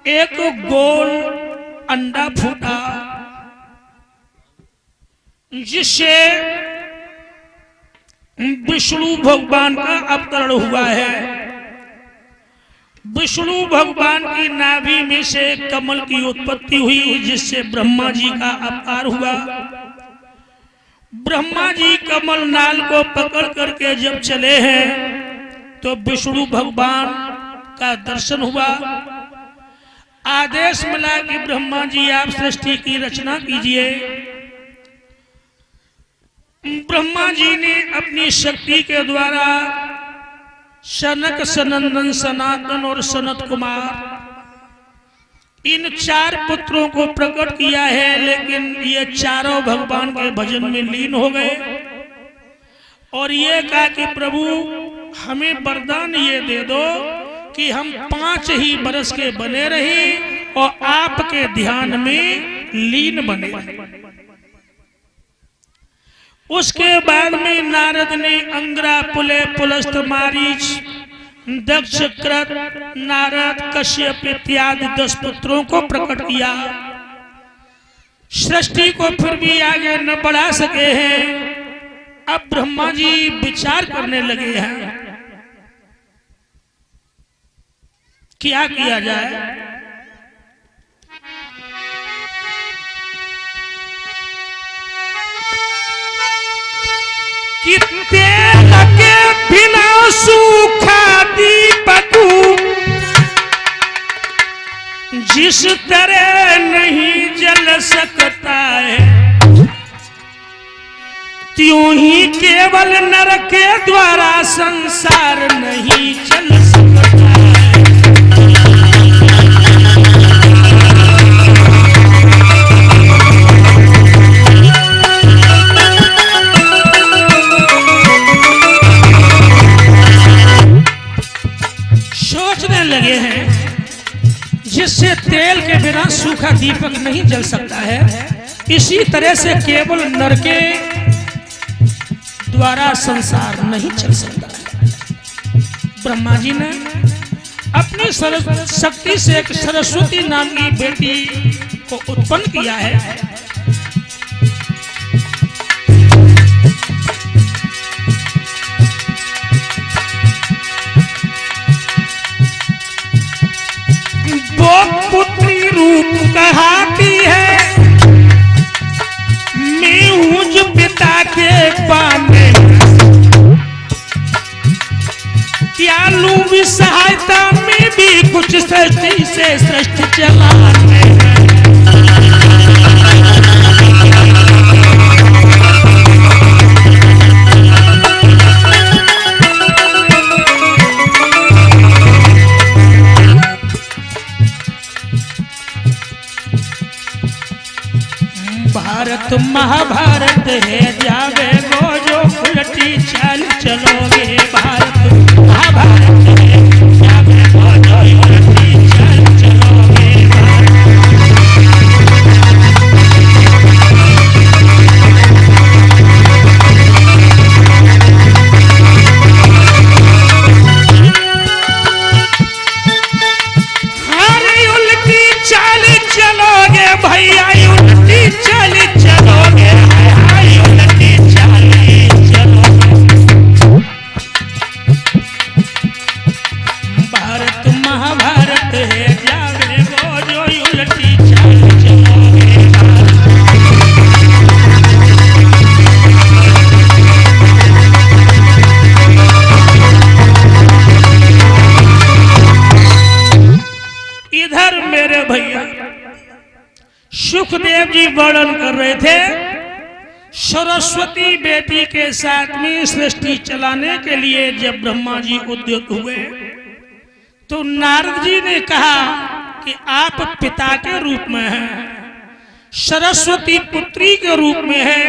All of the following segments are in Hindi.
एक गोल अंडा फूटा जिससे विष्णु भगवान का अवतरण हुआ है। विष्णु भगवान की नाभि में से कमल की उत्पत्ति हुई जिससे ब्रह्मा जी का अवतार हुआ। ब्रह्मा जी कमल नाल को पकड़ करके जब चले हैं तो विष्णु भगवान का दर्शन हुआ। आदेश मिला कि ब्रह्मा जी आप सृष्टि की रचना कीजिए। ब्रह्मा जी ने अपनी शक्ति के द्वारा सनक, सनंदन, सनातन और सनत कुमार इन 4 पुत्रों को प्रकट किया है, लेकिन ये चारों भगवान के भजन में लीन हो गए और ये कहा कि प्रभु हमें वरदान ये दे दो कि हम 5 ही बरस के बने रहें और आपके ध्यान में लीन बने। उसके बाद में नारद ने अंगरा, पुले, पुलस्त, मारीच, दक्ष, कृत, नारद, कश्यप इत्यादि 10 पुत्रों को प्रकट किया। सृष्टि को फिर भी आगे न बढ़ा सके हैं। अब ब्रह्मा जी विचार करने लगे हैं क्या किया जाए। कितने लगे बिना सूखा दीपक जिस तरह नहीं जल सकता है, त्यों ही केवल नर के द्वारा संसार नहीं चल सकता है। सोचने लगे हैं जिससे तेल के बिना सूखा दीपक नहीं जल सकता है, इसी तरह से केवल नर के द्वारा संसार नहीं चल सकता है। ब्रह्मा जी ने अपनी शक्ति से एक सरस्वती नाम की बेटी को उत्पन्न किया है। वो पुत्री रूप कहाती है, मैं हूं जो पिता के पाने, क्या लूं भी सहायता में भी कुछ सृष्टि से सृष्टि चलाने। भारत महाभारत है, जावे गो जो उल्टी चाल चलोगे। भारत महाभारत है, जावे गो जो उल्टी चाल चलोगे। अरे उल्टी चाल चलोगे भैया, उल्टी चाल चलोगे, उल्टी चाल चलोगे। भारत महाभारत है, जावे गो जो उल्टी चाल चलोगे। इधर मेरे भैया सुखदेव जी वर्णन कर रहे थे सरस्वती बेटी के साथ में सृष्टि चलाने के लिए जब ब्रह्मा जी उद्यत हुए तो नारद जी ने कहा कि आप पिता के रूप में हैं, सरस्वती पुत्री के रूप में है,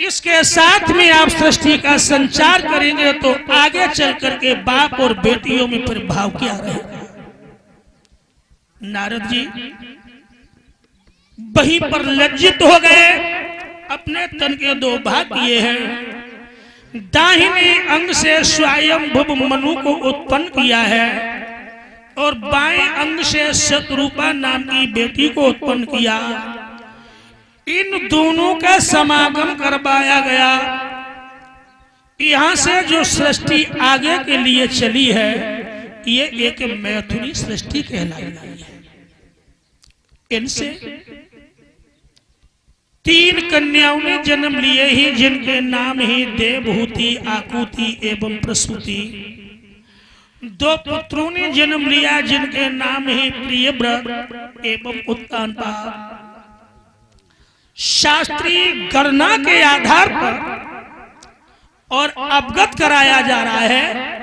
इसके साथ में आप सृष्टि का संचार करेंगे तो आगे चल करके बाप और बेटियों में फिर भाव क्या रहेगा। नारद जी वहीं पर लज्जित हो गए, अपने तन के 2 भाग किए हैं। दाहिने अंग से स्वयं भुव मनु को उत्पन्न किया है, और बाएं अंग से शतरूपा नाम की बेटी को उत्पन्न किया। इन दोनों का समागम करवाया गया। यहां से जो सृष्टि आगे के लिए चली है ये एक मैथुनी सृष्टि कहलाई है। इनसे 3 कन्याओं ने जन्म लिए ही, जिनके नाम ही देवहूति, आकुति एवं प्रसूति। 2 पुत्रों ने जन्म लिया, जिनके नाम ही प्रियव्रत एवं उत्तानपा। शास्त्रीय गणना के आधार पर और अवगत कराया जा रहा है,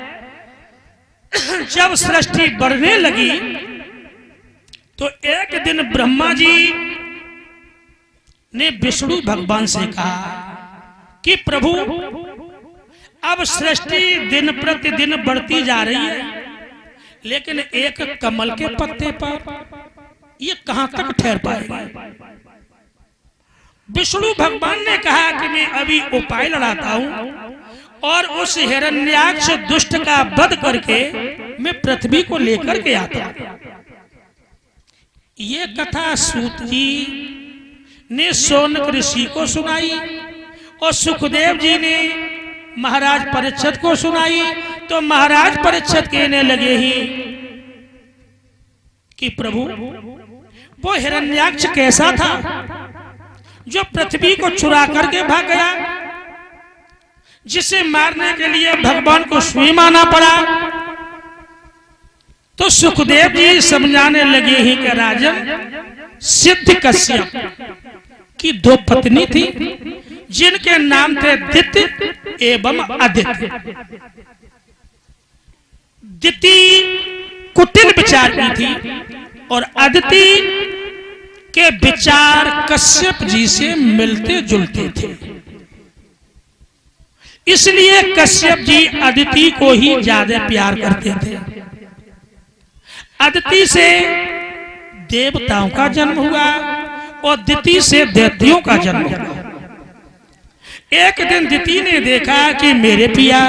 जब सृष्टि बढ़ने लगी तो एक दिन ब्रह्मा जी ने विष्णु भगवान से कहा कि प्रभु अब सृष्टि दिन प्रतिदिन बढ़ती जा रही है, लेकिन एक कमल के पत्ते पर ये कहां तक ठहर पाएगा। विष्णु भगवान ने कहा कि मैं अभी उपाय लड़ाता हूं और उस हिरण्याक्ष दुष्ट का वध करके मैं पृथ्वी को लेकर के आता हूं। ये कथा सूत जी ने शौनक ऋषि को सुनाई और सुखदेव जी ने महाराज परीक्षित को सुनाई। तो महाराज परीक्षित कहने लगे ही कि प्रभु वो हिरण्याक्ष कैसा था जो पृथ्वी को चुरा करके भाग गया, जिसे मारने के लिए भगवान को स्वयं आना पड़ा। तो सुखदेव जी समझाने लगे ही कि राजन, सिद्ध कश्यप की 2 पत्नी थी, जिनके नाम थे दिति एवं अदिति। दिति कुटिल विचार की थी और अदिति के विचार कश्यप जी से मिलते जुलते थे। इसलिए कश्यप जी अदिति को ही ज्यादा प्यार करते थे। अदिति से देवताओं का जन्म हुआ और दिति से दैत्यों का जन्म हुआ। एक दिन दिति ने देखा कि मेरे पिया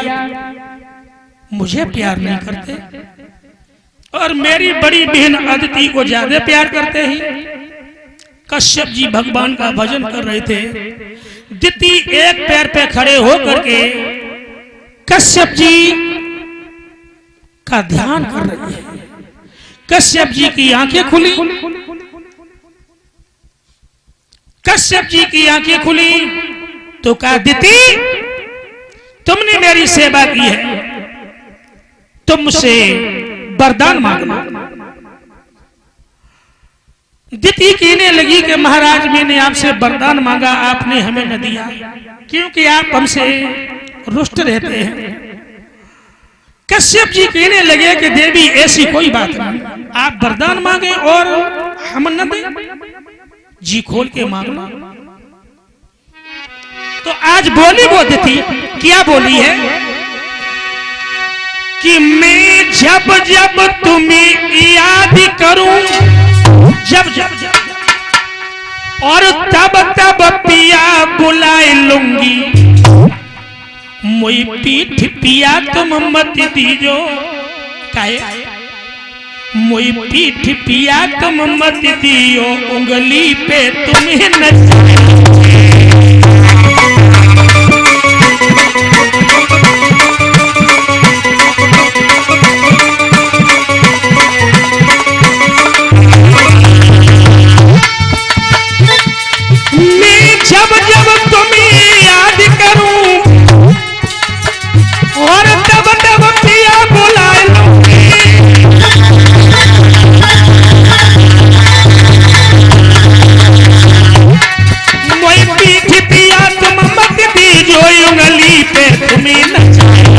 मुझे प्यार नहीं करते और मेरी बड़ी बहन अदिति को ज्यादा प्यार करते हैं। कश्यप जी भगवान का भजन कर रहे थे। दिति एक पैर पे खड़े होकर के कश्यप जी का ध्यान कर रही है। कश्यप जी की आंखें खुली। कश्यप जी की आंखें खुली तो कहा, दिति तुमने मेरी सेवा की है, तुम मुझसे वरदान मांगना। दिति कहने लगी कि महाराज मैंने आपसे वरदान मांगा, आपने हमें न दिया, क्योंकि आप हमसे रुष्ट रहते हैं। कश्यप जी कहने लगे कि देवी ऐसी कोई बात नहीं, आप वरदान मांगे और हम न दें, जी खोल के मांगना। तो आज बोली वो दिति, क्या बोली है कि मैं जब जब तुम्हें याद करूं, जब जब और तब तब पिया बुलाए लूंगी, मोई पीठ पिया तुम मत दीजो, काहे मोई पीठ पिया तुम मत दियो, उंगली पे तुम्हें नचाए। जब जब तुम्हें याद करूं और तब तब पिया बुलाए लूंगी, मोई पीठ पिया तुम मत दीजो, उंगली पे तुम्हें नचाए।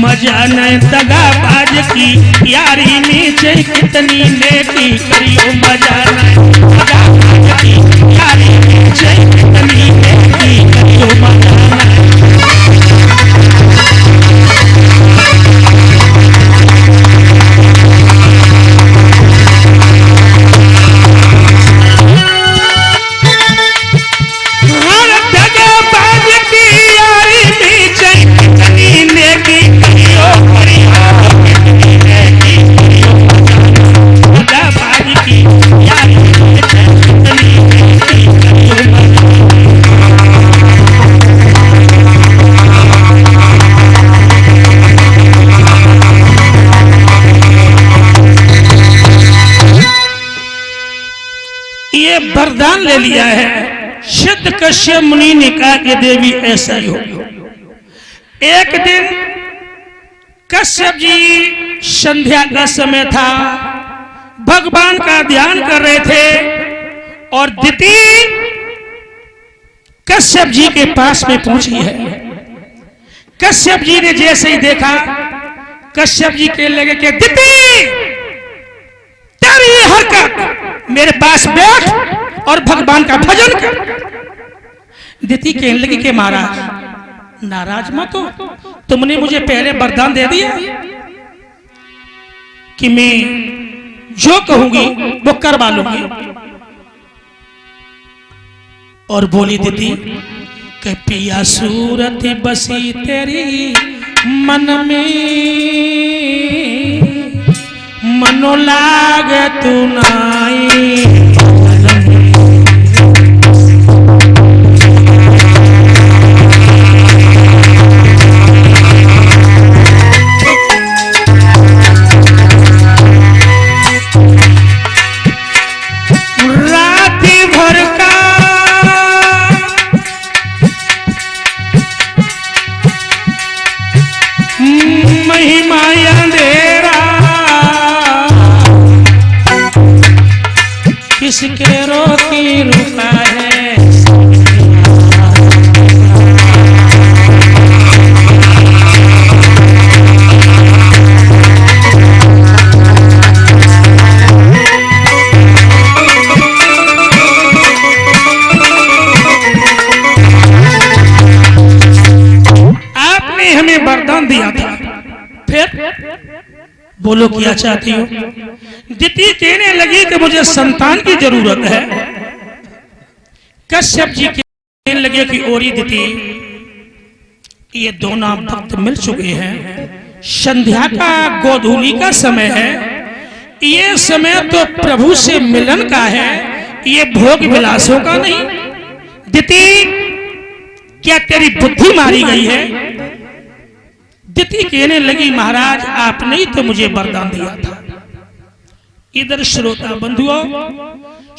मजा न दगा बाज की यारी में चाहे कितनी नेकी करियो, मजा न दगा बाज की यारी में चाहे कितनी नेकी करियो, मजा न वरदान ले लिया है। सिद्ध कश्यप मुनि ने कहा कि देवी ऐसा ही हो। एक दिन कश्यप जी संध्या का समय था, भगवान का ध्यान कर रहे थे और दिति कश्यप जी के पास में पहुंची है। कश्यप जी ने जैसे ही देखा, कश्यप जी कहने लगे कि दिति तेरी ये हरकत, मेरे पास बैठ और भगवान का भजन कर। दिति कहने लगी कि महाराज नाराज मत हो, तुमने मुझे पहले वरदान दे दिया कि मैं जो कहूंगी वो करवा लूंगी। और बोली दिति कि पिया सूरत बसी तेरी मन में, मनो लाग तू नाई। किसके रोकी रुका है, आपने हमें वरदान दिया था, फिर बोलो क्या चाहती हो। दिति कहने लगी कि मुझे संतान की जरूरत है। कश्यप जी कहने लगे कि ओरी दिति ये दोनों भक्त मिल चुके हैं, संध्या का गोधूली का समय है, ये समय तो प्रभु से मिलन का है, ये भोग विलासों का नहीं। दिति क्या तेरी बुद्धि मारी गई है। दिति कहने लगी महाराज आपने ही तो मुझे वरदान दिया था। इधर श्रोता बंधुओं,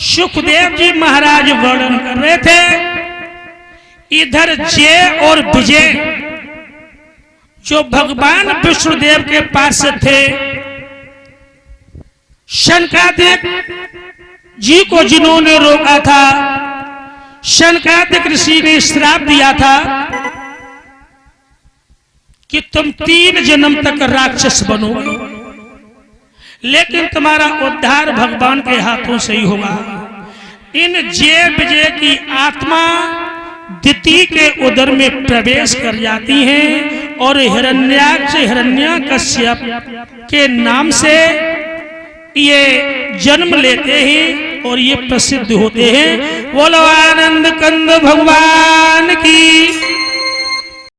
सुखदेव जी महाराज वर्णन कर रहे थे, इधर जय और विजय जो भगवान विष्णुदेव के पास थे, शनकादिक जी को जिन्होंने रोका था, शनकादिक ऋषि ने श्राप दिया था कि तुम 3 जन्म तक राक्षस बनोगे, लेकिन तुम्हारा उद्धार भगवान के हाथों से ही होगा। इन जय विजय की आत्मा दिति के उदर में प्रवेश कर जाती है और हिरण्याक्ष हिरण्यकश्यप के नाम से ये जन्म लेते हैं और ये प्रसिद्ध होते हैं। बोलो आनंद कंद भगवान की।